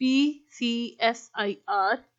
PCSIR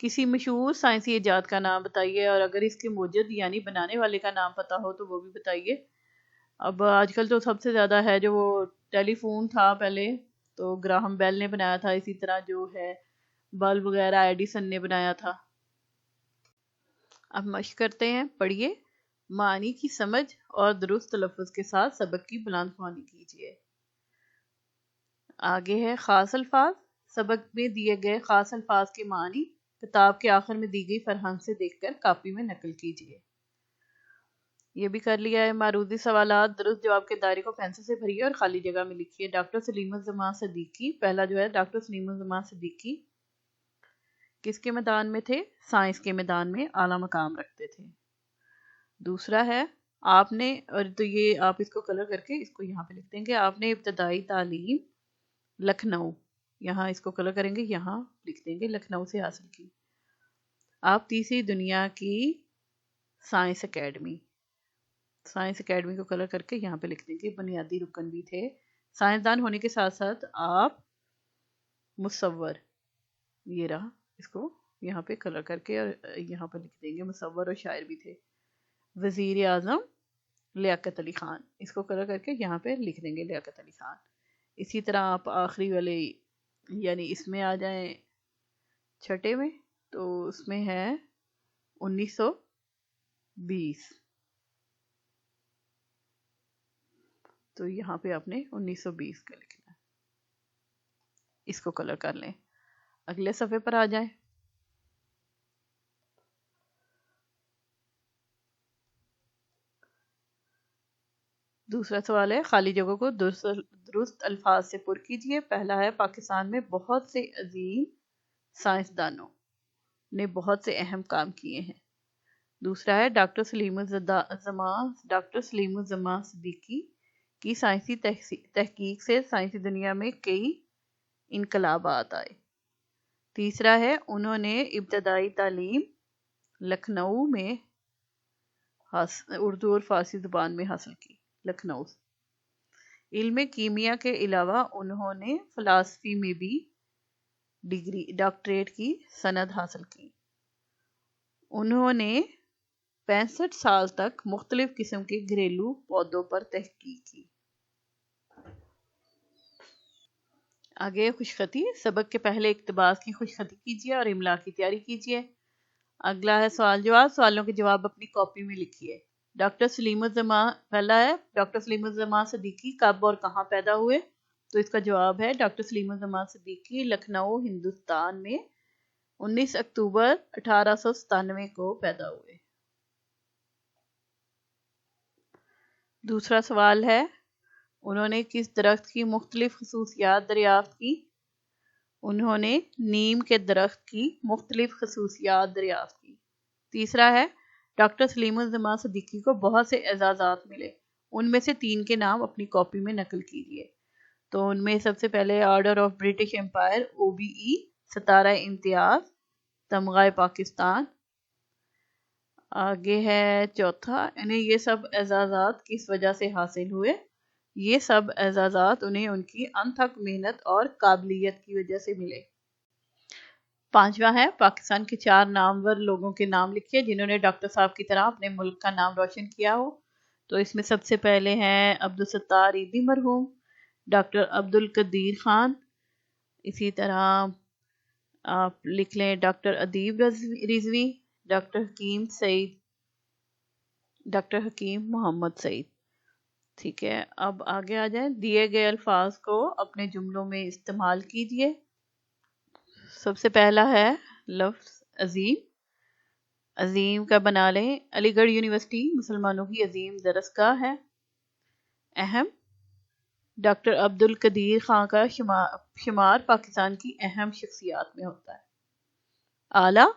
کسی مشہور سائنسی ایجاد کا نام بتائیے، اور اگر اس کے موجد یعنی بنانے والے کا نام پتہ ہو تو وہ بھی بتائیے۔ اب آج کل تو سب سے زیادہ ہے جو وہ ٹیلی فون تھا پہلے تو گراہم بیل نے بنایا تھا، اسی طرح جو ہے بلب وغیرہ ایڈیسن نے بنایا تھا۔ اب مشق کرتے ہیں، پڑھیے، معنی کی سمجھ اور درست تلفظ کے ساتھ سبق کی بلند خوانی کیجیے۔ آگے ہے خاص الفاظ۔ سبق میں دیے گئے خاص الفاظ کے معنی کتاب کے آخر میں دی گئی فرہنگ سے دیکھ کر کاپی میں نقل کیجیے۔ یہ بھی کر لیا ہے۔ معروضی سوالات درست جواب کے دائرے کو پینسل سے بھریے اور خالی جگہ میں لکھیے۔ ڈاکٹر سلیم الزمان صدیقی، پہلا جو ہے ڈاکٹر سلیم الزمان صدیقی کس کے میدان میں تھے؟ سائنس کے میدان میں اعلیٰ مقام رکھتے تھے۔ دوسرا ہے آپ نے، اور تو یہ آپ اس کو کلر کر کے اس کو یہاں پہ لکھ دیں گے، آپ نے ابتدائی تعلیم لکھنؤ، یہاں اس کو کلر کریں گے، یہاں لکھ دیں گے لکھنؤ سے حاصل کی۔ آپ تیسری دنیا کی سائنس اکیڈمی، سائنس اکیڈمی کو کلر کر کے یہاں پہ لکھ دیں گے، بنیادی رکن بھی تھے۔ سائنسدان ہونے کے ساتھ ساتھ آپ مصور، یہ رہا، اس کو یہاں پہ کلر کر کے اور یہاں پہ لکھ دیں گے، مصور اور شاعر بھی تھے۔ وزیر اعظم لیاقت علی خان، اس کو کلر کر کے یہاں پہ لکھ دیں گے لیاقت علی خان۔ اسی طرح آپ آخری والے یعنی اس میں آ جائیں چھٹے میں، تو اس میں ہے 1920، تو یہاں پہ آپ نے 1920 کا لکھنا ہے، اس کو کلر کر لیں۔ اگلے صفحے پر آ جائیں۔ دوسرا سوال ہے خالی جگہوں کو درست الفاظ سے پر کیجیے۔ پہلا ہے پاکستان میں بہت سے عظیم سائنسدانوں نے بہت سے اہم کام کیے ہیں۔ دوسرا ہے ڈاکٹر سلیم الزمان صدیقی کی سائنسی تحقیق سے سائنسی دنیا میں کئی انقلابات آئے۔ تیسرا ہے انہوں نے ابتدائی تعلیم لکھنؤ میں اردو اور فارسی زبان میں حاصل کی، لکھنؤ۔ علم کیمیا کے علاوہ انہوں نے فلسفی میں بھی ڈاکٹریٹ کی سند حاصل کی۔ انہوں نے 65 سال تک مختلف قسم کے گھریلو پودوں پر تحقیق کی۔ آگے خوشخطی، سبق کے پہلے اقتباس کی خوشخطی کیجیے اور املا کی تیاری کیجیے۔ اگلا ہے سوال جواب، سوالوں کے جواب اپنی کاپی میں لکھیے۔ ڈاکٹر سلیم الزمان، پہلا ہے ڈاکٹر سلیم الزمان صدیقی کب اور کہاں پیدا ہوئے؟ تو اس کا جواب ہے ڈاکٹر سلیم الزمان صدیقی لکھنؤ ہندوستان میں 19 اکتوبر 1897 کو پیدا ہوئے۔ دوسرا سوال ہے انہوں نے کس درخت کی مختلف خصوصیات دریافت کی؟ انہوں نے نیم کے درخت کی مختلف خصوصیات دریافت کی۔ تیسرا ہے ڈاکٹر سلیم الزمان صدیقی کو بہت سے اعزازات ملے، ان میں سے 3 کے نام اپنی کاپی میں نقل کیجیے۔ تو ان میں سب سے پہلے order of British umpire OBE، ستارہ امتیاز، تمغہ پاکستان۔ آگے ہے چوتھا، انہیں یہ سب اعزازات کس وجہ سے حاصل ہوئے؟ یہ سب اعزازات انہیں ان کی انتھک محنت اور قابلیت کی وجہ سے ملے۔ پانچواں ہے پاکستان کے 4 نامور لوگوں کے نام لکھیے جنہوں نے ڈاکٹر صاحب کی طرح اپنے ملک کا نام روشن کیا ہو۔ تو اس میں سب سے پہلے ہیں عبدالستار ایدھی مرحوم، ڈاکٹر عبدالقدیر خان، اسی طرح آپ لکھ لیں ڈاکٹر ادیب رضوی، ڈاکٹر حکیم محمد سعید۔ ٹھیک ہے، اب آگے آ جائیں، دیے گئے الفاظ کو اپنے جملوں میں استعمال کیجیے۔ سب سے پہلا ہے لفظ عظیم، عظیم کا بنا لیں علی گڑھ یونیورسٹی مسلمانوں کی عظیم درسگاہ ہے۔ اہم، ڈاکٹر عبدالقدیر خان کا شمار پاکستان کی اہم شخصیات میں ہوتا ہے۔ اعلیٰ،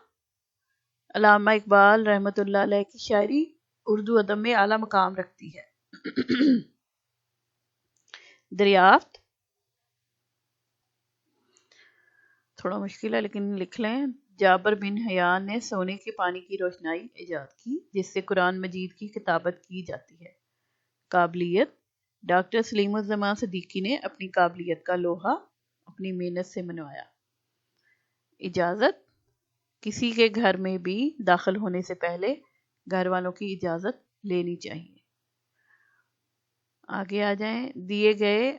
علامہ اقبال رحمۃ اللہ علیہ کی شاعری اردو ادب میں اعلیٰ مقام رکھتی ہے۔ دریافت، تھوڑا مشکل ہے لیکن لکھ لیں، جابر بن حیان نے سونے کے پانی کی روشنائی ایجاد کی جس سے قرآن مجید کی کتابت کی جاتی ہے۔ قابلیت، ڈاکٹر سلیم الزمان صدیقی نے اپنی قابلیت کا لوہا اپنی محنت سے منوایا۔ اجازت، کسی کے گھر میں بھی داخل ہونے سے پہلے گھر والوں کی اجازت لینی چاہیے۔ آگے آ جائیں، دیے گئے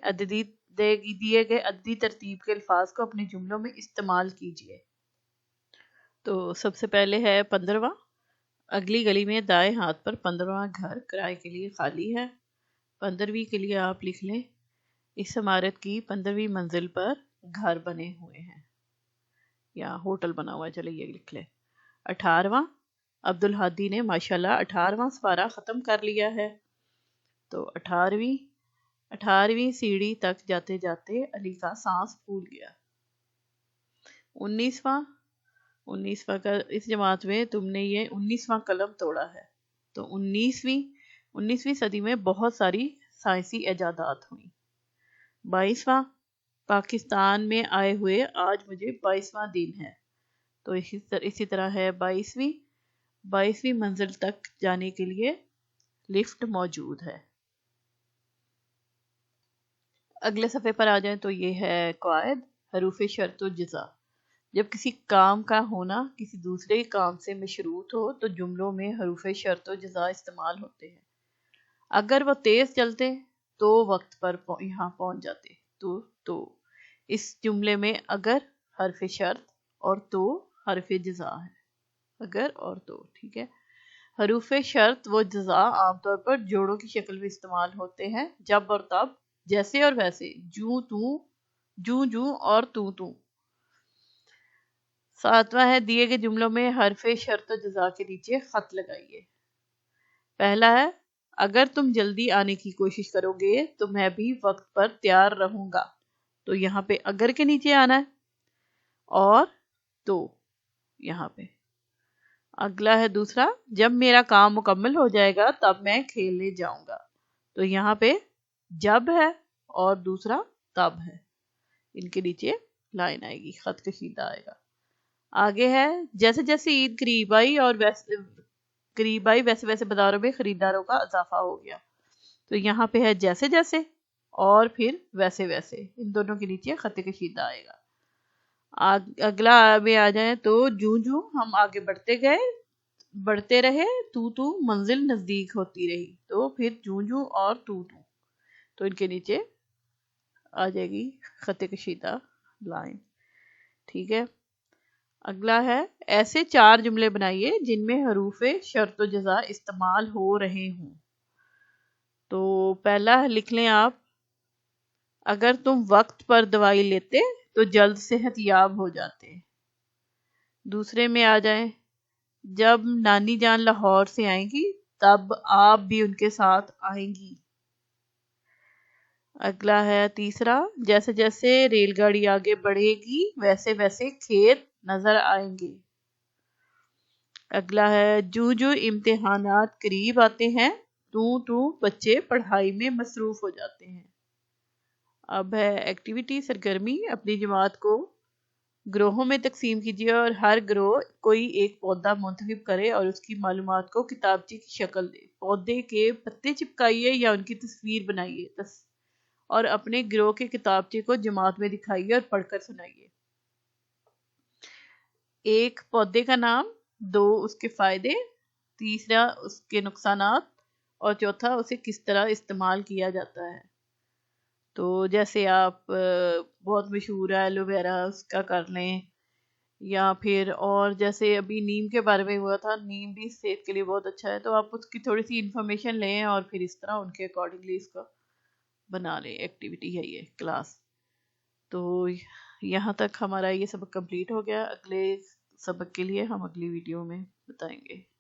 عددی ترتیب کے الفاظ کو اپنے جملوں میں استعمال کیجیے۔ تو سب سے پہلے ہے 15واں، اگلی گلی میں دائیں ہاتھ پر 15واں گھر کرائے کے لیے خالی ہے۔ 15ویں کے لیے آپ لکھ لیں، اس عمارت کی 15ویں منزل پر گھر بنے ہوئے ہیں، یا ہوٹل بنا ہوا ہے، چلے یہ لکھ لیں۔ 18واں، عبدالہادی نے ماشاءاللہ 18واں سپارہ ختم کر لیا ہے، تو 18ویں سیڑھی تک جاتے جاتے علی کا سانس پھول گیا۔ 19واں کا اس جماعت میں تم نے یہ 19واں قلم توڑا ہے۔ تو 19ویں صدی میں بہت ساری سائنسی ایجادات ہوئیں۔ 22واں، پاکستان میں آئے ہوئے آج مجھے 22واں دن ہے، تو اسی طرح ہے 22ویں منزل تک جانے کے لیے لفٹ موجود ہے۔ اگلے صفحے پر آ جائیں تو یہ ہے قواعد حروف شرط و جزا۔ جب کسی کام کا ہونا کسی دوسرے کام سے مشروط ہو تو جملوں میں حروف شرط و جزا استعمال ہوتے ہیں۔ اگر وہ تیز چلتے تو وقت پر یہاں پہنچ جاتے۔ تو اس جملے میں اگر حرف شرط اور تو حرف جزا ہے، اگر اور تو، ٹھیک ہے۔ حروف شرط و جزا عام طور پر جوڑوں کی شکل میں استعمال ہوتے ہیں، جب اور تب، جیسے اور ویسے، جوں اور تو۔ 7واں ہے، دیے گئے جملوں میں حرف شرط و جزا کے نیچے خط لگائیے۔ پہلا ہے، اگر تم جلدی آنے کی کوشش کرو گے تو میں بھی وقت پر تیار رہوں گا، تو یہاں پہ اگر کے نیچے آنا ہے، اور تو یہاں پہ۔ اگلا ہے دوسرا، جب میرا کام مکمل ہو جائے گا تب میں کھیلنے جاؤں گا، تو یہاں پہ جب ہے اور دوسرا تب ہے، ان کے نیچے لائن آئے گی، خط کشیدہ آئے گا۔ آگے ہے، جیسے جیسے عید قریب آئی ویسے ویسے بازاروں میں خریداروں کا اضافہ ہو گیا، تو یہاں پہ ہے جیسے جیسے اور پھر ویسے ویسے، ان دونوں کے نیچے خط کشیدہ آئے گا۔ اگلا میں آ جائیں تو جوں ہم آگے بڑھتے رہے تو منزل نزدیک ہوتی رہی، تو پھر جوں اور تو ان کے نیچے آ جائے گی خط کشیدہ لائن، ٹھیک ہے۔ اگلا ہے، ایسے 4 جملے بنائیے جن میں حروف شرط و جزا استعمال ہو رہے ہوں۔ تو پہلا لکھ لیں آپ، اگر تم وقت پر دوائی لیتے تو جلد صحت یاب ہو جاتے۔ دوسرے میں آ جائیں، جب نانی جان لاہور سے آئیں گی تب آپ بھی ان کے ساتھ آئیں گی۔ اگلا ہے تیسرا، جیسے جیسے ریل گاڑی آگے بڑھے گی ویسے ویسے کھیت نظر آئیں گے۔ اگلا ہے، جو امتحانات قریب آتے ہیں تو بچے پڑھائی میں مصروف ہو جاتے ہیں۔ اب ہے ایکٹیویٹی، سرگرمی، اپنی جماعت کو گروہوں میں تقسیم کیجیے اور ہر گروہ کوئی ایک پودا منتخب کرے اور اس کی معلومات کو کتابچے کی شکل دے۔ پودے کے پتے چپکائیے یا ان کی تصویر بنائیے اور اپنے گروہ کے کتابچے کو جماعت میں دکھائیے اور پڑھ کر سنائیے۔ 1 پودے کا نام، 2 اس کے فائدے، 3 اس کے نقصانات، اور 4 اسے کس طرح استعمال کیا جاتا ہے۔ تو جیسے آپ بہت مشہور ہے ایلو ویرا، اس کا کر لیں، یا پھر اور جیسے ابھی نیم کے بارے میں ہوا تھا، نیم بھی صحت کے لیے بہت اچھا ہے، تو آپ اس کی تھوڑی سی انفارمیشن لیں اور پھر اس طرح ان کے اکارڈنگلی اس کو بنا لیں۔ ایکٹیویٹی ہے یہ کلاس۔ تو یہاں تک ہمارا یہ سبق کمپلیٹ ہو گیا، اگلے سبق کے لیے ہم اگلی ویڈیو میں بتائیں گے۔